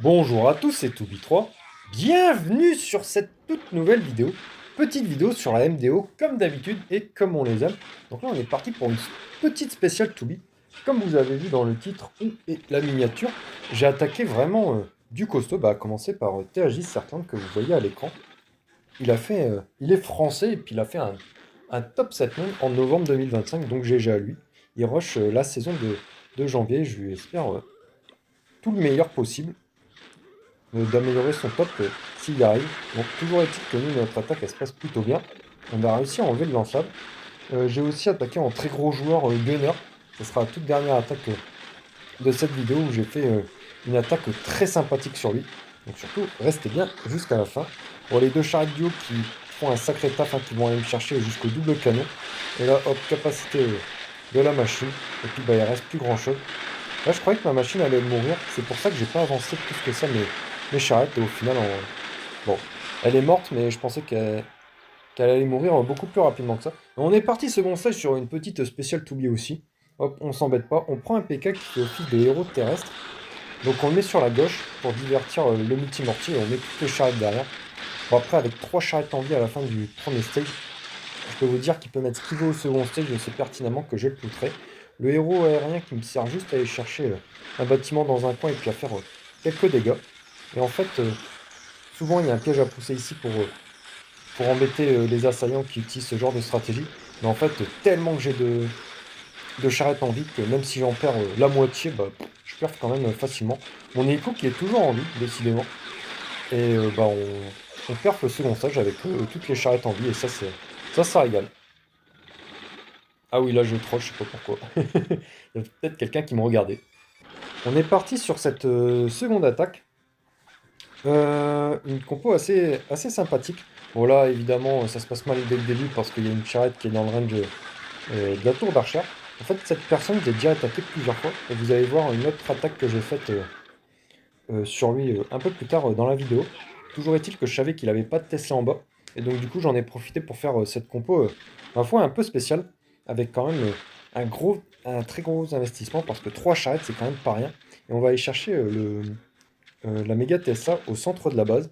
Bonjour à tous, c'est Toubi3. Bienvenue sur cette toute nouvelle vidéo. Petite vidéo sur la MDO, comme d'habitude et comme on les aime. Donc là, on est parti pour une petite spéciale Toubi. Comme vous avez vu dans le titre et la miniature, j'ai attaqué vraiment du costaud, à commencer par THJ Certain que vous voyez à l'écran. Il est français et puis il a fait un top 7 monde en novembre 2025, donc GG à lui. Il rush la saison de janvier, je lui espère tout le meilleur possible d'améliorer son top s'il y arrive. Donc toujours est-il que nous, notre attaque, elle se passe plutôt bien. On a réussi à enlever le lance-flamme. J'ai aussi attaqué en très gros joueur gunner. Ce sera la toute dernière attaque de cette vidéo où j'ai fait une attaque très sympathique sur lui. Donc surtout, restez bien jusqu'à la fin. Pour les deux charrettes duo qui font un sacré taf, qui vont aller me chercher jusqu'au double canon. Et là, hop, capacité de la machine. Et puis il reste plus grand chose. Là, je croyais que ma machine allait mourir. C'est pour ça que j'ai pas avancé plus que ça mes charrettes. Et au final, bon, elle est morte, mais je pensais qu'elle allait mourir beaucoup plus rapidement que ça. On est parti second stage sur une petite spéciale Toubi aussi. Hop, on s'embête pas. On prend un PK qui fait office de héros terrestre. Donc on le met sur la gauche pour divertir le multimortier et on met toutes les charrettes derrière. Bon, après, avec 3 charrettes en vie à la fin du premier stage, je peux vous dire qu'il peut mettre ce qu'il veut au second stage. Je sais pertinemment que je le poutrerai. Le héros aérien qui me sert juste à aller chercher un bâtiment dans un coin et puis à faire quelques dégâts. Et en fait, souvent il y a un piège à pousser ici pour embêter les assaillants qui utilisent ce genre de stratégie. Mais en fait, tellement que j'ai de charrettes en vie que même si j'en perds la moitié, je perds quand même facilement. Mon hélico qui est toujours en vie, décidément. Et on perd le second stage avec toutes les charrettes en vie et ça régale. Ah oui, là je troll, je sais pas pourquoi. Il y a peut-être quelqu'un qui me regardait. On est parti sur cette seconde attaque. Une compo assez sympathique. Bon là, évidemment, ça se passe mal dès le début parce qu'il y a une charrette qui est dans le range de la tour d'archer. En fait, cette personne, j'ai déjà attaqué plusieurs fois. Et vous allez voir une autre attaque que j'ai faite sur lui un peu plus tard dans la vidéo. Toujours est-il que je savais qu'il n'avait pas de Tesla en bas. Et donc du coup, j'en ai profité pour faire cette compo, ma foi, un peu spéciale. Avec quand même un très gros investissement parce que 3 charrettes, c'est quand même pas rien. Et on va aller chercher la méga Tesla au centre de la base.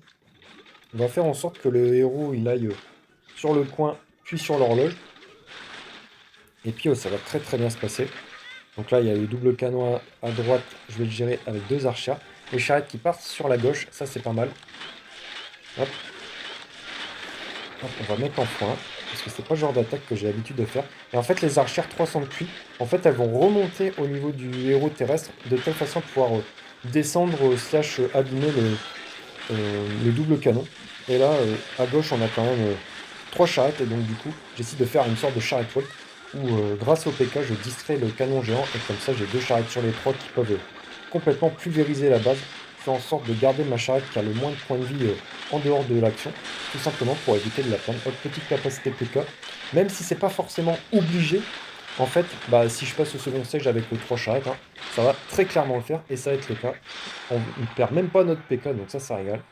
On va faire en sorte que le héros il aille sur le coin, puis sur l'horloge. Et puis ça va très très bien se passer. Donc là, il y a le double canon à droite, je vais le gérer avec 2 archers. Les charrettes qui partent sur la gauche, ça c'est pas mal. Hop. Hop, on va mettre en point, parce que c'est pas le genre d'attaque que j'ai l'habitude de faire. Et en fait, les archères 300 de QI, en fait, elles vont remonter au niveau du héros terrestre, de telle façon à pouvoir descendre slash abîmer le double canon. Et là, à gauche, on a quand même 3 charrettes, et donc du coup, j'essaie de faire une sorte de charrette walk, où grâce au PK, je distrais le canon géant, et comme ça, j'ai 2 charrettes sur les 3 qui peuvent complètement pulvériser la base, faire en sorte de garder ma charrette qui a le moins de points de vie en dehors de l'action, tout simplement pour éviter de la prendre. Hop, petite capacité PK, même si c'est pas forcément obligé, en fait, si je passe au second stage avec les 3 charrettes, ça va très clairement le faire, et ça va être le cas. On ne perd même pas notre PK, donc ça régale.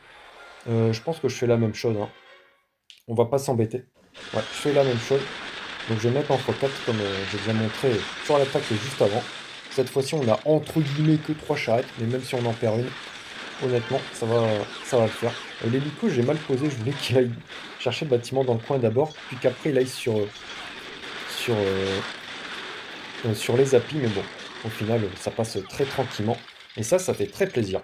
Je pense que je fais la même chose. On va pas s'embêter. Ouais, je fais la même chose. Donc je vais mettre en x4 comme j'ai déjà montré sur l'attaque juste avant. Cette fois-ci, on a entre guillemets que 3 charrettes, mais même si on en perd une, honnêtement, ça va le faire. L'hélico, j'ai mal posé. Je voulais qu'il aille chercher le bâtiment dans le coin d'abord, puis qu'après il aille sur, sur les applis. Mais bon, au final, ça passe très tranquillement. Et ça fait très plaisir.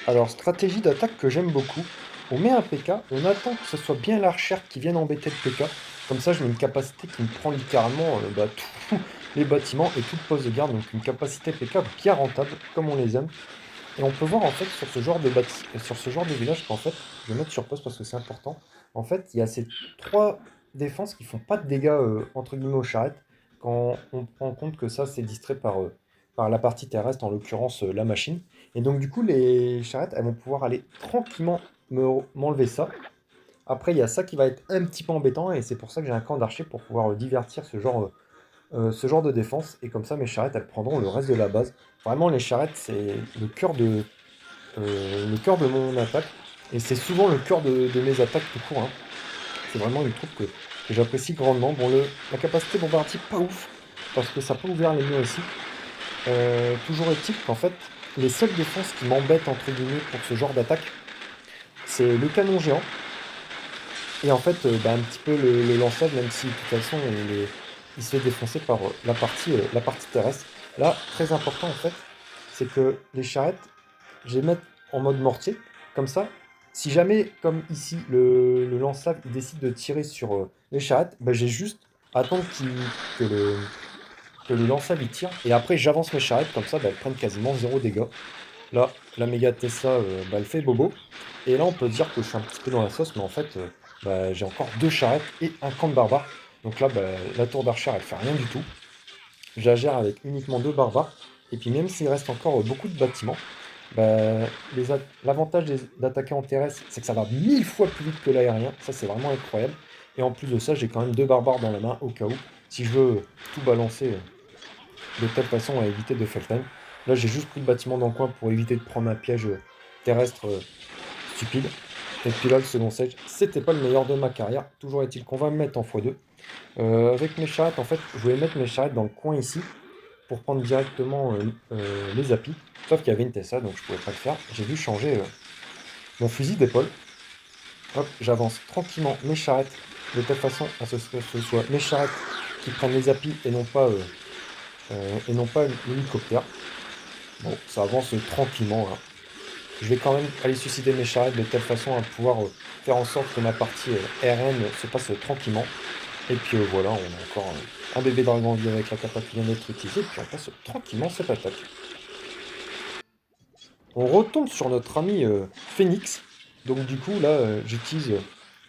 Alors, stratégie d'attaque que j'aime beaucoup. On met un PK, on attend que ce soit bien l'archer qui vienne embêter le PK. Comme ça, je mets une capacité qui me prend littéralement tous les bâtiments et tout le poste de garde. Donc une capacité PK bien rentable, comme on les aime. Et on peut voir en fait sur ce genre sur ce genre de village qu'en fait, je vais mettre sur pause parce que c'est important. En fait, il y a ces 3 défenses qui font pas de dégâts entre guillemets aux charrettes. Quand on prend en compte que ça, c'est distrait par la partie terrestre, en l'occurrence la machine. Et donc du coup, les charrettes, elles vont pouvoir aller tranquillement m'enlever ça. Après, il y a ça qui va être un petit peu embêtant, et c'est pour ça que j'ai un camp d'archer pour pouvoir divertir ce genre de défense. Et comme ça, mes charrettes, elles prendront le reste de la base. Vraiment, les charrettes, c'est le cœur de mon attaque. Et c'est souvent le cœur de mes attaques tout court. C'est vraiment une troupe que j'apprécie grandement. Bon, la capacité bombardier, pas ouf, parce que ça peut ouvrir les murs ici. Toujours est-il qu'en fait, les seules défenses qui m'embêtent, entre guillemets, pour ce genre d'attaque, c'est le canon géant. Et en fait, un petit peu le lance-flamme, même si de toute façon, il se fait défoncer par la partie terrestre. Là, très important, en fait, c'est que les charrettes, je les mets en mode mortier. Comme ça, si jamais, comme ici, le lance-flamme, il décide de tirer sur les charrettes, j'ai juste à attendre que le lance-flamme, il tire. Et après, j'avance mes charrettes, comme ça, elles prennent quasiment zéro dégâts. Là, la méga Tesla, elle fait bobo. Et là, on peut dire que je suis un petit peu dans la sauce, mais en fait, j'ai encore 2 charrettes et un camp de barbares. Donc là, la tour d'archer, elle fait rien du tout. Je la gère avec uniquement 2 barbares. Et puis même s'il reste encore beaucoup de bâtiments, l'avantage d'attaquer en terrestre, c'est que ça va 1000 fois plus vite que l'aérien. Ça, c'est vraiment incroyable. Et en plus de ça, j'ai quand même 2 barbares dans la main au cas où. Si je veux tout balancer de telle façon à éviter de fail time. Là, j'ai juste pris le bâtiment dans le coin pour éviter de prendre un piège terrestre stupide. Et puis là, le second stage, c'était pas le meilleur de ma carrière. Toujours est-il qu'on va me mettre en x2. Avec mes charrettes, en fait, je voulais mettre mes charrettes dans le coin ici pour prendre directement les applis. Sauf qu'il y avait une Tesla, donc je pouvais pas le faire. J'ai dû changer mon fusil d'épaule. Hop, j'avance tranquillement mes charrettes de telle façon à ce que ce soit mes charrettes qui prennent les applis et non pas l'hélicoptère. Bon, ça avance tranquillement, hein. Je vais quand même aller susciter mes charrettes de telle façon à pouvoir faire en sorte que ma partie RN se passe tranquillement. Et puis voilà, on a encore un bébé dragon en vie avec la capa qui vient d'être utilisée. Puis on passe tranquillement cette attaque. On retombe sur notre ami Phoenix. Donc du coup, là, j'utilise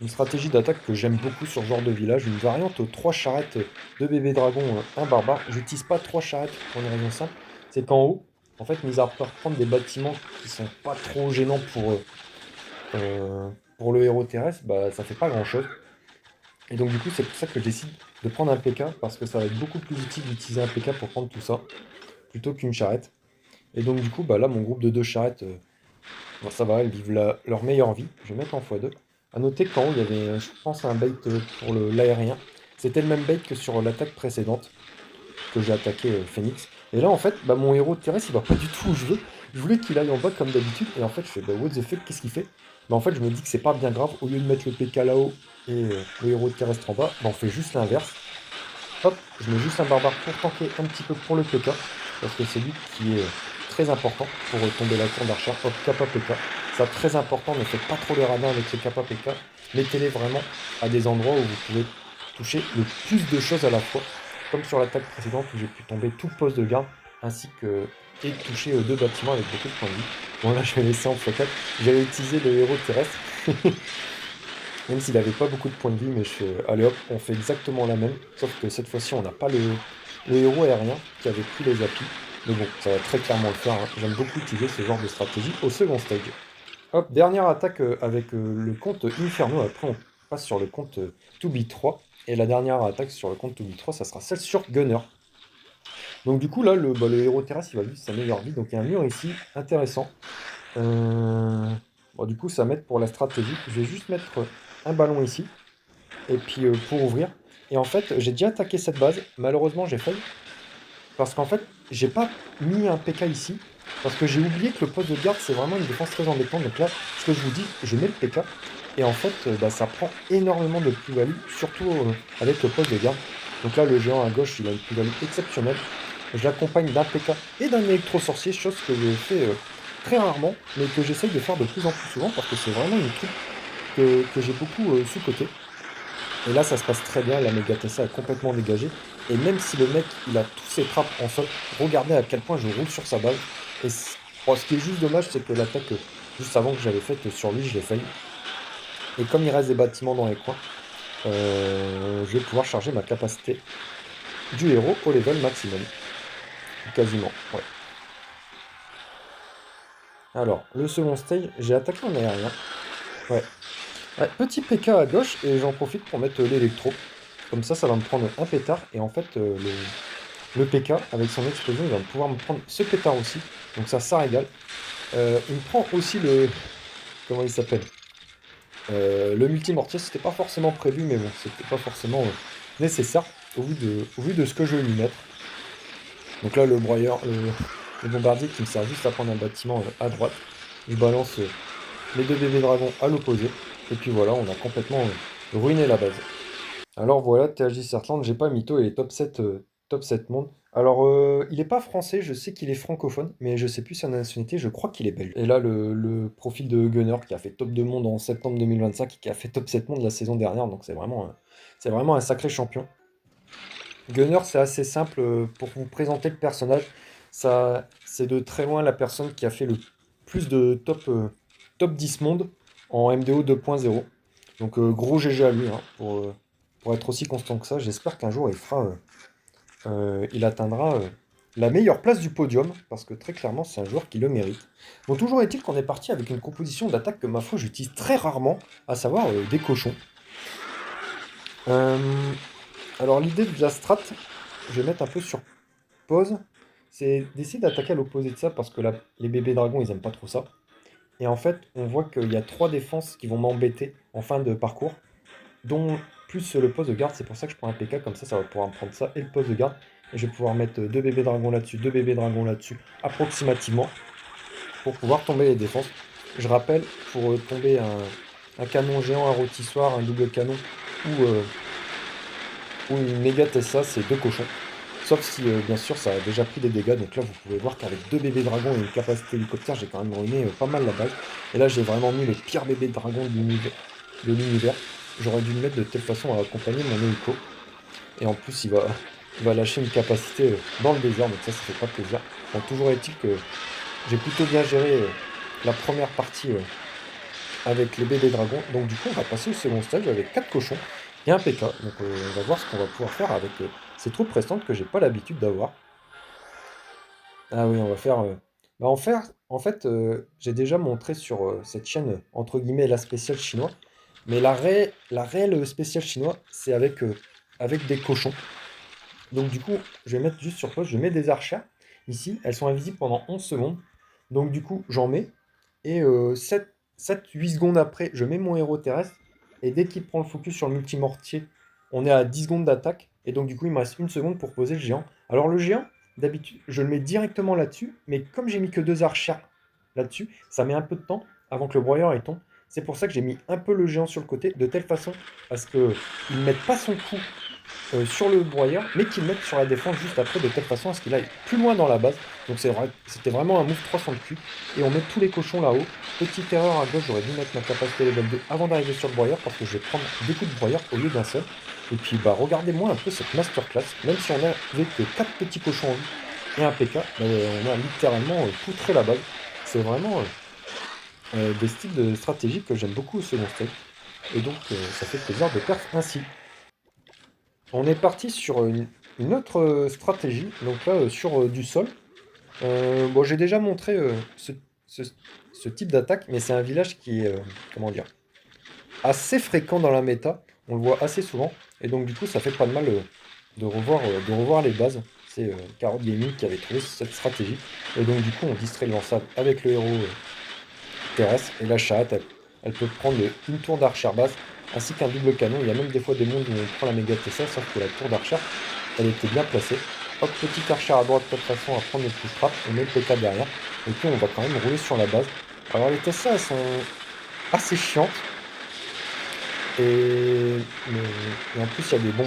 une stratégie d'attaque que j'aime beaucoup sur ce genre de village. Une variante aux 3 charrettes de bébé dragon, un barbare. J'utilise pas 3 charrettes pour une raison simple. C'est qu'en haut, en fait, mis à part prendre des bâtiments qui sont pas trop gênants pour le héros terrestre, ça fait pas grand chose. Et donc du coup, c'est pour ça que je décide de prendre un PK, parce que ça va être beaucoup plus utile d'utiliser un PK pour prendre tout ça, plutôt qu'une charrette. Et donc du coup, là, mon groupe de 2 charrettes, ça va, elles vivent leur meilleure vie. Je vais mettre en x2. A noter qu'en haut, il y avait, je pense, un bait pour l'aérien. C'était le même bait que sur l'attaque précédente, que j'ai attaqué Phoenix. Et là, en fait, mon héros terrestre, il va pas du tout où je veux. Je voulais qu'il aille en bas comme d'habitude. Et en fait, je fais, what the fuck, qu'est-ce qu'il fait? En fait, je me dis que c'est pas bien grave. Au lieu de mettre le PK là-haut et le héros terrestre en bas, on fait juste l'inverse. Hop, je mets juste un barbare pour tanker un petit peu pour le PK. Parce que c'est lui qui est très important pour tomber la tour d'archer. Hop, kappa PK. C'est très important, ne faites pas trop les radins avec les kappa PK. Mettez-les vraiment à des endroits où vous pouvez toucher le plus de choses à la fois. Comme sur l'attaque précédente où j'ai pu tomber tout le poste de garde ainsi que et toucher 2 bâtiments avec beaucoup de points de vie. Bon là je vais laisser en x4. J'allais utiliser le héros terrestre. Même s'il n'avait pas beaucoup de points de vie, mais je fais allez hop, on fait exactement la même. Sauf que cette fois-ci on n'a pas le héros aérien qui avait pris les applis. Mais bon, ça va très clairement le faire, hein. J'aime beaucoup utiliser ce genre de stratégie au second stage. Hop, dernière attaque avec le compte Inferno. Après on passe sur le compte 2B3. Et la dernière attaque sur le compte 2B3, ça sera celle sur Gunner. Donc du coup là, le héros terrestre, il va vivre sa meilleure vie. Donc il y a un mur ici, intéressant. Du coup, ça m'aide pour la stratégie. Je vais juste mettre un ballon ici. Et puis pour ouvrir. Et en fait, j'ai déjà attaqué cette base. Malheureusement, j'ai failli. Parce qu'en fait, j'ai pas mis un PK ici. Parce que j'ai oublié que le poste de garde, c'est vraiment une défense très embêtante. Donc là, ce que je vous dis, je mets le PK. Et en fait, ça prend énormément de plus-value. Surtout avec le poste de garde. Donc là, le géant à gauche, il a une plus-value exceptionnelle. Je l'accompagne d'un PK et d'un électro-sorcier, chose que je fais très rarement, mais que j'essaye de faire de plus en plus souvent parce que c'est vraiment une troupe que j'ai beaucoup sous-côté. Et là, ça se passe très bien, la méga Tesla est complètement dégagée. Et même si le mec, il a tous ses trappes en sol, regardez à quel point je roule sur sa balle. Et ce qui est juste dommage, c'est que l'attaque juste avant que j'avais faite sur lui, je l'ai failli. Et comme il reste des bâtiments dans les coins, je vais pouvoir charger ma capacité du héros au level maximum. Quasiment, ouais. Alors, le second stage, j'ai attaqué en aérien. Ouais. Ouais, petit PK à gauche, et j'en profite pour mettre l'électro. Comme ça va me prendre un pétard, et en fait, le PK, avec son explosion, il va pouvoir me prendre ce pétard aussi. Donc ça régale. Il me prend aussi le... Comment il s'appelle le multimortier, c'était pas forcément prévu, mais bon, c'était pas forcément nécessaire, au vu de ce que je vais lui mettre. Donc là, le broyeur, le bombardier qui me sert juste à prendre un bâtiment à droite. Je balance les deux bébés dragons à l'opposé. Et puis voilà, on a complètement ruiné la base. Alors voilà, THJ Sertland, j'ai pas mytho, il est top 7 monde. Alors, il est pas français, je sais qu'il est francophone, mais je sais plus sa nationalité, je crois qu'il est belge. Et là, le profil de Gunner qui a fait top 2 monde en septembre 2025 et qui a fait top 7 monde la saison dernière, donc c'est vraiment un sacré champion. Gunner, c'est assez simple pour vous présenter le personnage. Ça, c'est de très loin la personne qui a fait le plus de top 10 monde en MDO 2.0. Donc gros GG à lui hein, pour être aussi constant que ça. J'espère qu'un jour il atteindra la meilleure place du podium, parce que très clairement c'est un joueur qui le mérite. Bon, toujours est-il qu'on est parti avec une composition d'attaque que ma foi j'utilise très rarement, à savoir des cochons. Euh, alors l'idée de la strat, je vais mettre un peu sur pause, c'est d'essayer d'attaquer à l'opposé de ça, parce que là, les bébés dragons ils aiment pas trop ça. Et en fait, on voit qu'il y a 3 défenses qui vont m'embêter en fin de parcours, dont plus le poste de garde. C'est pour ça que je prends un PK, comme ça va pouvoir me prendre ça et le poste de garde. Et je vais pouvoir mettre 2 bébés dragons là-dessus, 2 bébés dragons là-dessus, approximativement, pour pouvoir tomber les défenses. Je rappelle, pour tomber un canon géant, un rôtissoir, un double canon ou une méga Tessa, c'est 2 cochons. Sauf si, bien sûr, ça a déjà pris des dégâts. Donc là, vous pouvez voir qu'avec 2 bébés dragons et une capacité hélicoptère, j'ai quand même ruiné pas mal la base. Et là, j'ai vraiment mis les pires bébés dragons de l'univers. J'aurais dû le mettre de telle façon à accompagner mon hélico. Et en plus, il va lâcher une capacité dans le désert. Donc ça fait pas plaisir. Bon, toujours est-il que j'ai plutôt bien géré la première partie avec les bébés dragons. Donc du coup, on va passer au second stage avec 4 cochons et un PK. Donc on va voir ce qu'on va pouvoir faire avec ces troupes restantes que j'ai pas l'habitude d'avoir. Ah oui, on va faire. Bah, en fait, j'ai déjà montré sur cette chaîne, entre guillemets, la spéciale chinois. Mais la réelle spéciale chinois, c'est avec des cochons. Donc du coup, je vais mettre juste sur pause, je mets des archères. Ici, elles sont invisibles pendant 11 secondes. Donc du coup, j'en mets. Et 7-8 secondes après, je mets mon héros terrestre. Et dès qu'il prend le focus sur le multimortier, on est à 10 secondes d'attaque. Et donc du coup, il me reste 1 seconde pour poser le géant. Alors le géant, d'habitude, je le mets directement là-dessus. Mais comme j'ai mis que 2 archères là-dessus, ça met un peu de temps avant que le broyeur ait tombe. C'est pour ça que j'ai mis un peu le géant sur le côté, de telle façon à ce qu'il ne mette pas son coup sur le broyeur, mais qu'il mette sur la défense juste après, de telle façon à ce qu'il aille plus loin dans la base. Donc c'était vraiment un move 300 de cul. Et on met tous les cochons là-haut. Petite erreur à gauche, j'aurais dû mettre ma capacité level 2 avant d'arriver sur le broyeur, parce que je vais prendre deux coups de broyeur au lieu d'un seul. Et puis bah regardez-moi un peu cette masterclass. Même si on avait que 4 petits cochons en vie et un PK, on a littéralement poutré la base. C'est vraiment des styles de stratégie que j'aime beaucoup au second stage. Et donc ça fait plaisir de perdre ainsi. On est parti sur une autre stratégie, donc là sur du sol. Bon, j'ai déjà montré ce- ce type d'attaque, mais c'est un village qui est, comment dire, assez fréquent dans la méta. On le voit assez souvent, et donc du coup, ça fait pas de mal de revoir les bases. C'est Carotte Gaming qui avait trouvé cette stratégie, et donc du coup, on distrait le lançable avec le héros terrestre, et la charrette, elle peut prendre une tour d'archère basse, ainsi qu'un double canon. Il y a même des fois des mondes où on prend la méga Tessa, sauf que la tour d'archère, elle était bien placée. Hop, petite archère à droite, de toute façon, à prendre le petit frappe, on met le PK derrière, et puis on va quand même rouler sur la base. Alors les Tessa, elles sont assez chiantes, et en plus il y a des bombes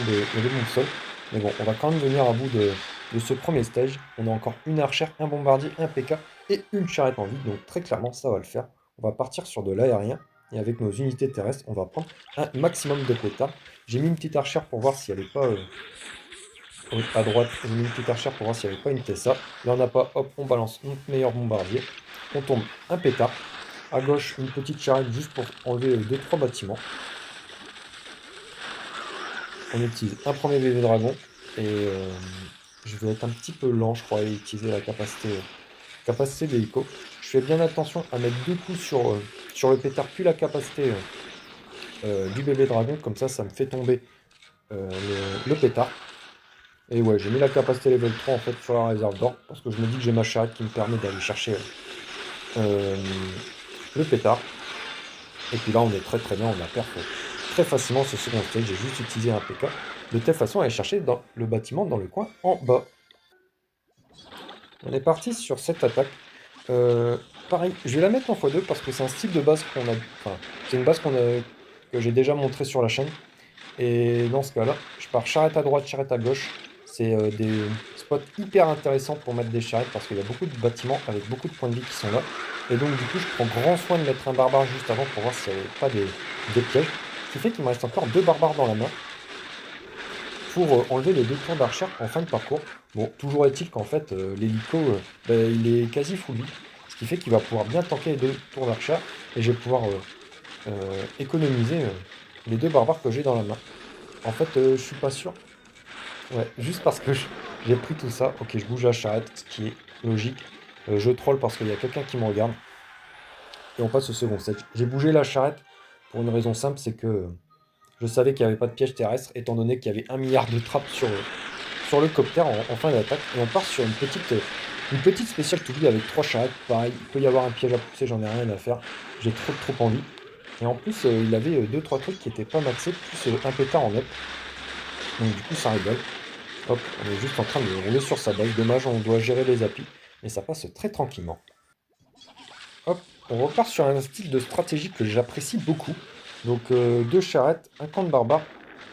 sol. Mais bon, on va quand même venir à bout de ce premier stage. On a encore une archère, un bombardier, un PK et une charrette en vide, donc très clairement ça va le faire. On va partir sur de l'aérien, et avec nos unités terrestres, on va prendre un maximum de pétards. J'ai mis une petite archère pour voir si elle n'est pas à droite, j'ai mis une petite archère pour voir s'il n'y avait pas une Tessa. Là, on n'a pas, hop, on balance notre meilleur bombardier. On tombe un pétard. À gauche, une petite charrette juste pour enlever 2-3 bâtiments. On utilise un premier bébé dragon. Et je vais être un petit peu lent, je crois, à utiliser la capacité d'hélico. Je fais bien attention à mettre 2 coups sur le pétard, puis la capacité du bébé dragon. Comme ça me fait tomber le pétard. Et ouais, j'ai mis la capacité level 3 en fait sur la réserve d'or, parce que je me dis que j'ai ma charrette qui me permet d'aller chercher le pétard. Et puis là, on est très très bien, on a perf très facilement ce second stage. J'ai juste utilisé un PK de telle façon à aller chercher dans le bâtiment dans le coin en bas. On est parti sur cette attaque. Pareil, je vais la mettre en x2 parce que c'est un style de base qu'on a... Enfin, c'est une base que j'ai déjà montré sur la chaîne. Et dans ce cas-là, je pars charrette à droite, charrette à gauche. C'est des spots hyper intéressants pour mettre des charrettes parce qu'il y a beaucoup de bâtiments avec beaucoup de points de vie qui sont là. Et donc du coup, je prends grand soin de mettre un barbare juste avant pour voir s'il n'y avait pas des pièges. Ce qui fait qu'il me reste encore 2 barbares dans la main pour enlever les 2 tours d'archer en fin de parcours. Bon, toujours est-il qu'en fait, l'hélico, il est quasi full vie. Ce qui fait qu'il va pouvoir bien tanker les 2 tours d'archer et je vais pouvoir économiser les 2 barbares que j'ai dans la main. En fait, je suis pas sûr. Ouais, juste parce que j'ai pris tout ça. Ok, je bouge la charrette, ce qui est logique. Je troll parce qu'il y a quelqu'un qui me regarde. Et on passe au second stage. J'ai bougé la charrette pour une raison simple, c'est que je savais qu'il n'y avait pas de piège terrestre, étant donné qu'il y avait 1 milliard de trappes sur le copter en fin d'attaque. Et on part sur une petite spéciale to be avec 3 charrettes. Pareil, il peut y avoir un piège à pousser, j'en ai rien à faire. J'ai trop envie. Et en plus, il avait 2-3 trucs qui étaient pas maxés, plus un pétard en up. Donc du coup, ça rigole. Hop, on est juste en train de rouler sur sa base. Dommage, on doit gérer les applis. Mais ça passe très tranquillement. Hop, on repart sur un style de stratégie que j'apprécie beaucoup. Donc 2 charrettes, un camp de barbares,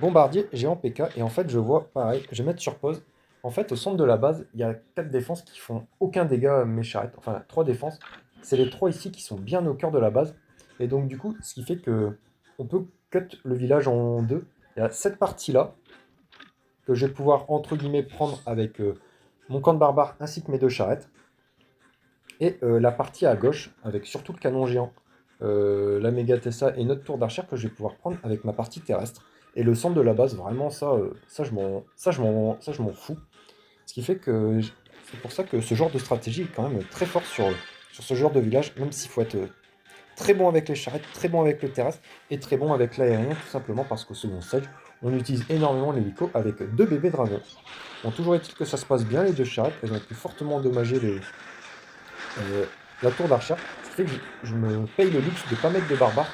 bombardier, géant PK. Et en fait, je vois, pareil, je vais mettre sur pause. En fait, au centre de la base, il y a 4 défenses qui font aucun dégât à mes charrettes. Enfin, 3 défenses. C'est les 3 ici qui sont bien au cœur de la base. Et donc du coup, ce qui fait que on peut cut le village en deux. Il y a cette partie-là que je vais pouvoir, entre guillemets, prendre avec mon camp de barbares ainsi que mes 2 charrettes. Et la partie à gauche, avec surtout le canon géant, la méga Tessa et notre tour d'archer que je vais pouvoir prendre avec ma partie terrestre. Et le centre de la base, vraiment, ça je m'en fous. Ce qui fait que c'est pour ça que ce genre de stratégie est quand même très fort sur ce genre de village, même s'il faut être très bon avec les charrettes, très bon avec le terrestre et très bon avec l'aérien, tout simplement parce qu'au second stage, on utilise énormément l'hélico avec 2 bébés dragons. Bon, toujours est-il que ça se passe bien, les 2 charrettes, elles ont pu fortement endommager euh, la tour d'archer. Ce qui fait que je me paye le luxe de ne pas mettre de barbare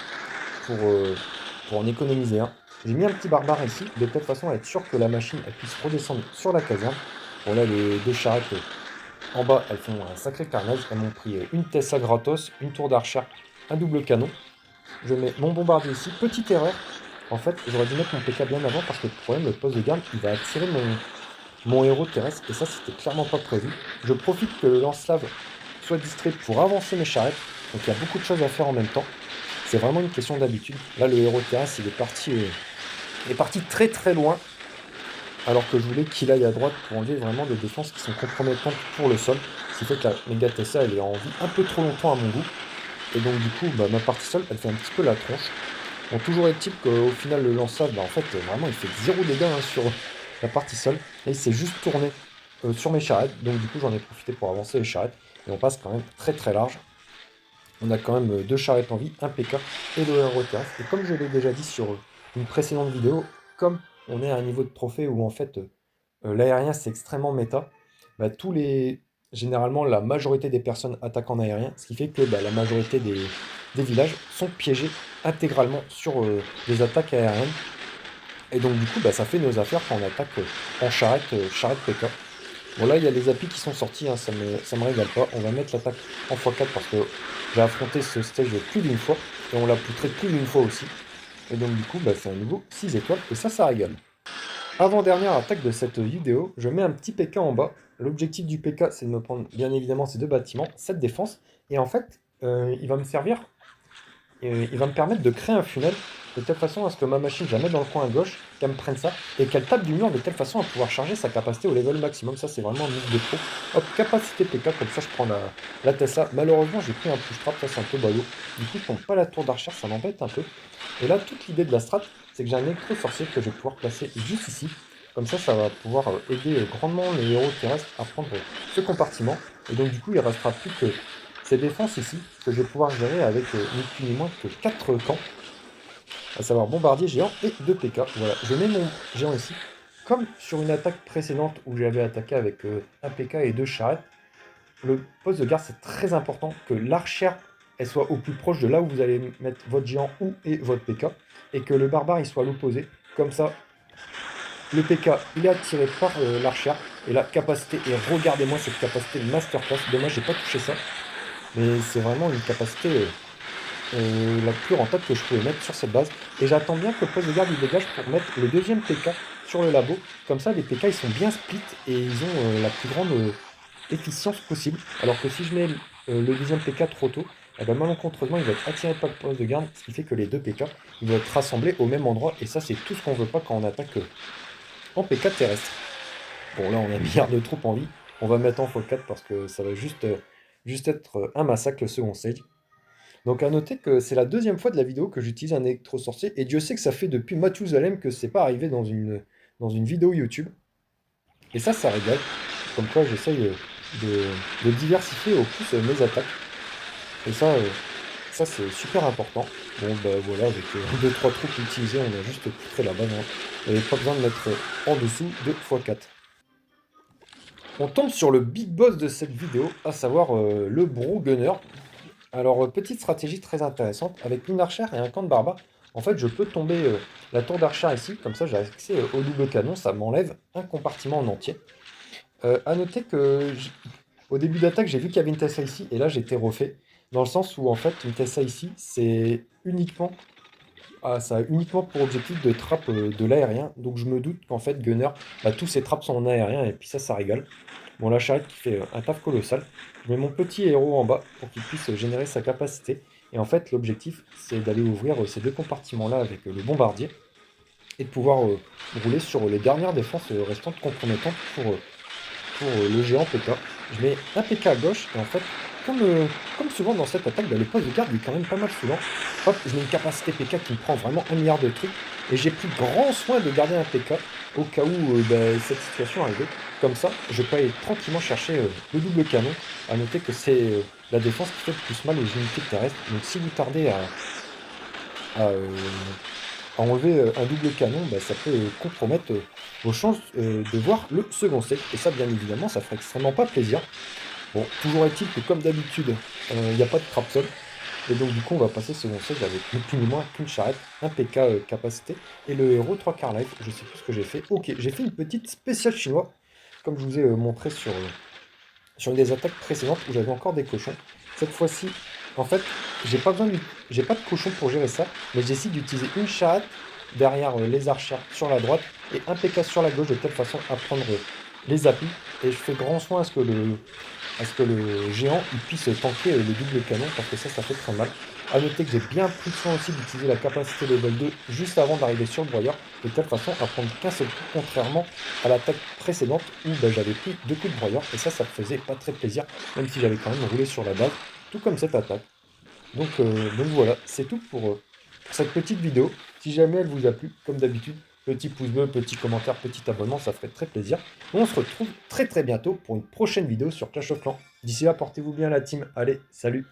pour en économiser un. J'ai mis un petit barbare ici, de telle façon à être sûr que la machine elle puisse redescendre sur la caserne. Bon là, les 2 charrettes en bas, elles font un sacré carnage. Elles m'ont pris une Tessa gratos, une tour d'archer, un double canon. Je mets mon bombardier ici. Petite erreur. En fait, j'aurais dû mettre mon PK bien avant parce que le problème, le poste de garde, il va attirer mon héros terrestre. Et ça, c'était clairement pas prévu. Je profite que le lance-lave soit distrait pour avancer mes charrettes. Donc il y a beaucoup de choses à faire en même temps. C'est vraiment une question d'habitude. Là, le héros terrestre, il est parti très loin. Alors que je voulais qu'il aille à droite pour enlever vraiment des défenses qui sont compromettantes pour le sol. Ce qui fait que la méga Tessa, elle est en vie un peu trop longtemps à mon goût. Et donc du coup, ma partie sol, elle fait un petit peu la tronche. Bon, toujours est-il qu'au final, le lance-lave, en fait, vraiment, il fait 0 dégâts sur la partie sol. Et il s'est juste tourné sur mes charrettes. Donc du coup, j'en ai profité pour avancer les charrettes. Et on passe quand même très large. On a quand même 2 charrettes en vie, un PK et le héros terrestre. Et comme je l'ai déjà dit sur une précédente vidéo, comme on est à un niveau de trophée où en fait l'aérien c'est extrêmement méta, bah, généralement la majorité des personnes attaquent en aérien, ce qui fait que la majorité des villages sont piégés intégralement sur des attaques aériennes. Et donc du coup ça fait nos affaires quand on attaque en charrette, charrette PK. Bon là il y a les applis qui sont sortis, hein, ça me régale pas. On va mettre l'attaque en x4 parce que j'ai affronté ce stage plus d'une fois. Et on l'a poutré plus d'une fois aussi. Et donc du coup c'est un niveau 6 étoiles et ça régale. Avant-dernière attaque de cette vidéo, je mets un petit PK en bas. L'objectif du PK c'est de me prendre bien évidemment ces 2 bâtiments, cette défense. Et en fait il va me servir, il va me permettre de créer un funnel de telle façon à ce que ma machine, je la mette dans le coin à gauche, qu'elle me prenne ça, et qu'elle tape du mur de telle façon à pouvoir charger sa capacité au level maximum. Ça, c'est vraiment un move de pro. Hop, capacité PK, comme ça, je prends la Tesla. Malheureusement, j'ai pris un push trap, ça, c'est un peu ballot. Du coup, je tombe pas la tour d'archer, ça m'embête un peu. Et là, toute l'idée de la strat, c'est que j'ai un électro-sorcier que je vais pouvoir placer juste ici. Comme ça va pouvoir aider grandement les héros terrestres à prendre ce compartiment. Et donc, du coup, il restera plus que ces défenses ici, que je vais pouvoir gérer avec ni plus ni moins que 4 camps. À savoir bombardier géant et 2 PK. Voilà, je mets mon géant ici. Comme sur une attaque précédente où j'avais attaqué avec un PK et 2 charrettes, le poste de garde c'est très important que l'archère elle soit au plus proche de là où vous allez mettre votre géant ou et votre PK et que le barbare il soit à l'opposé. Comme ça, le PK il est attiré par l'archère Et la capacité, et regardez-moi cette capacité masterclass. Dommage, j'ai pas touché ça. Mais c'est vraiment une capacité la plus rentable que je pouvais mettre sur cette base. Et j'attends bien que le poste de garde il dégage pour mettre le deuxième PK sur le labo. Comme ça, les PK ils sont bien split et ils ont la plus grande efficience possible. Alors que si je mets le deuxième PK trop tôt, eh ben, malencontreusement il va être attiré par le poste de garde, ce qui fait que les deux PK ils vont être rassemblés au même endroit. Et ça, c'est tout ce qu'on veut pas quand on attaque en PK terrestre. Bon, là, on a un milliard de troupes en vie. On va mettre en x4 parce que ça va juste être un massacre le second stage. Donc à noter que c'est la deuxième fois de la vidéo que j'utilise un électro-sorcier, et Dieu sait que ça fait depuis Mathusalem que c'est pas arrivé dans une vidéo YouTube. Et ça régale. Comme quoi j'essaye de diversifier au plus mes attaques. Et ça c'est super important. Bon bah voilà, avec 2-3 troupes utilisées, on a juste poutré la base. Il n'y avait pas besoin de mettre en dessous de x4. On tombe sur le big boss de cette vidéo, à savoir le Bro Gunner. Alors, petite stratégie très intéressante, avec une archère et un camp de barbares, en fait, je peux tomber la tour d'archère ici, comme ça j'ai accès au double canon, ça m'enlève un compartiment en entier. À noter que au début d'attaque, j'ai vu qu'il y avait une Tessa ici, et là j'ai été refait, dans le sens où en fait, une Tessa ici, c'est uniquement, ça a uniquement pour objectif de trap de l'aérien, donc je me doute qu'en fait, Gunner, bah, tous ses traps sont en aérien, et puis ça régale. Bon, la charrette qui fait un taf colossal. Je mets mon petit héros en bas pour qu'il puisse générer sa capacité. Et en fait, l'objectif, c'est d'aller ouvrir ces deux compartiments-là avec le bombardier et de pouvoir rouler sur les dernières défenses restantes compromettantes pour le géant PK. Je mets un PK à gauche et en fait, comme souvent dans cette attaque, bah, le poste de garde il est quand même pas mal souvent. Hop, je mets une capacité PK qui me prend vraiment un milliard de trucs. Et j'ai pris grand soin de garder un PK au cas où bah, cette situation arrivait. Comme ça, je peux aller tranquillement chercher le double canon. À noter que c'est la défense qui fait le plus mal aux unités terrestres. Donc si vous tardez à enlever un double canon, bah, ça peut compromettre vos chances de voir le second set. Et ça, bien évidemment, ça ferait extrêmement pas plaisir. Bon, toujours est-il que comme d'habitude, il n'y a pas de trapsol. Et donc du coup, on va passer second set avec ni plus ni moins qu'une charrette, un PK capacité, et le héros 3 quarts life. Je sais plus ce que j'ai fait. Ok, j'ai fait une petite spéciale chinois, comme je vous ai montré sur une des attaques précédentes où j'avais encore des cochons. Cette fois-ci, en fait, j'ai pas de cochons pour gérer ça, mais j'essaie d'utiliser une charrette derrière les archères sur la droite et un PK sur la gauche de telle façon à prendre les appuis. Et je fais grand soin à ce que le géant il puisse tanker le double canon parce que ça fait très mal. A noter que j'ai bien pris soin aussi d'utiliser la capacité level 2 juste avant d'arriver sur le broyeur, de telle façon à prendre qu'un seul coup, contrairement à l'attaque précédente où j'avais pris 2 coups de broyeur, et ça me faisait pas très plaisir, même si j'avais quand même roulé sur la base, tout comme cette attaque. Donc voilà, c'est tout pour cette petite vidéo. Si jamais elle vous a plu, comme d'habitude, petit pouce bleu, petit commentaire, petit abonnement, ça ferait très plaisir. On se retrouve très très bientôt pour une prochaine vidéo sur Clash of Clans. D'ici là, portez-vous bien la team. Allez, salut!